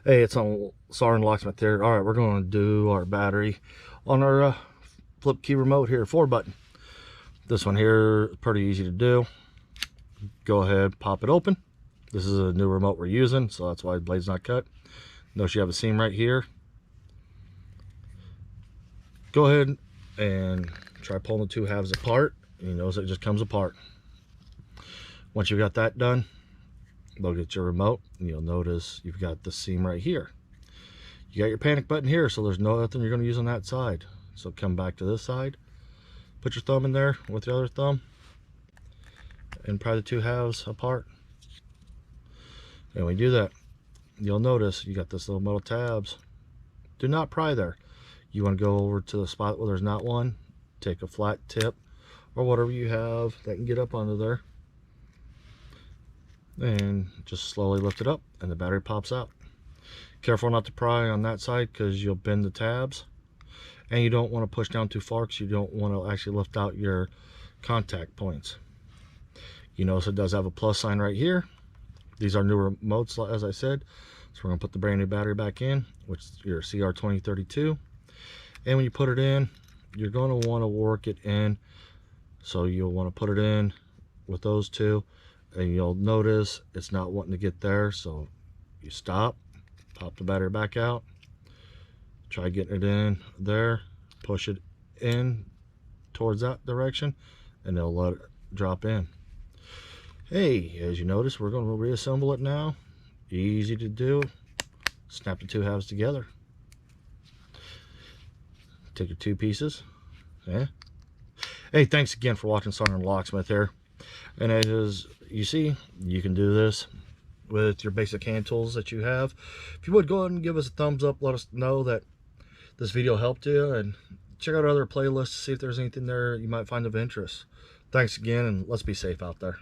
Hey, it's on Locksmith here. All right, we're going to do our battery on our flip key remote here, 4-button. This one here is pretty easy to do. Go ahead, pop it open. This is a new remote we're using, so that's why the blade's not cut. Notice you have a seam right here. Go ahead and try pulling the two halves apart. And you notice it just comes apart. Once you've got that done, look at your remote and you'll notice you've got the seam right here. You got your panic button here, so there's nothing you're going to use on that side. So come back to this side, put your thumb in there with the other thumb, and pry the two halves apart. And when you do that, you'll notice you got this little metal tabs. Do not pry there. You want to go over to the spot where there's not one, take a flat tip or whatever you have that can get up onto there, and just slowly lift it up and the battery pops out. Careful not to pry on that side because you'll bend the tabs, and you don't want to push down too far because you don't want to actually lift out your contact points. You notice it does have a plus sign right here. These are new remotes, as I said. So we're going to put the brand new battery back in, which is your CR2032. And when you put it in, you're going to want to work it in. So you'll want to put it in with those two, and you'll notice it's not wanting to get there. So you stop, pop the battery back out, try getting it in there, push it in towards that direction, and it'll let it drop in. Hey, as you notice, we're going to reassemble it now. Easy to do. Snap the two halves together. Take your two pieces. Yeah. Hey, thanks again for watching Southern Locksmith here. And as you see, you can do this with your basic hand tools that you have. If you would, go ahead and give us a thumbs up. Let us know that this video helped you, and check out our other playlists to see if there's anything there you might find of interest. Thanks again, and let's be safe out there.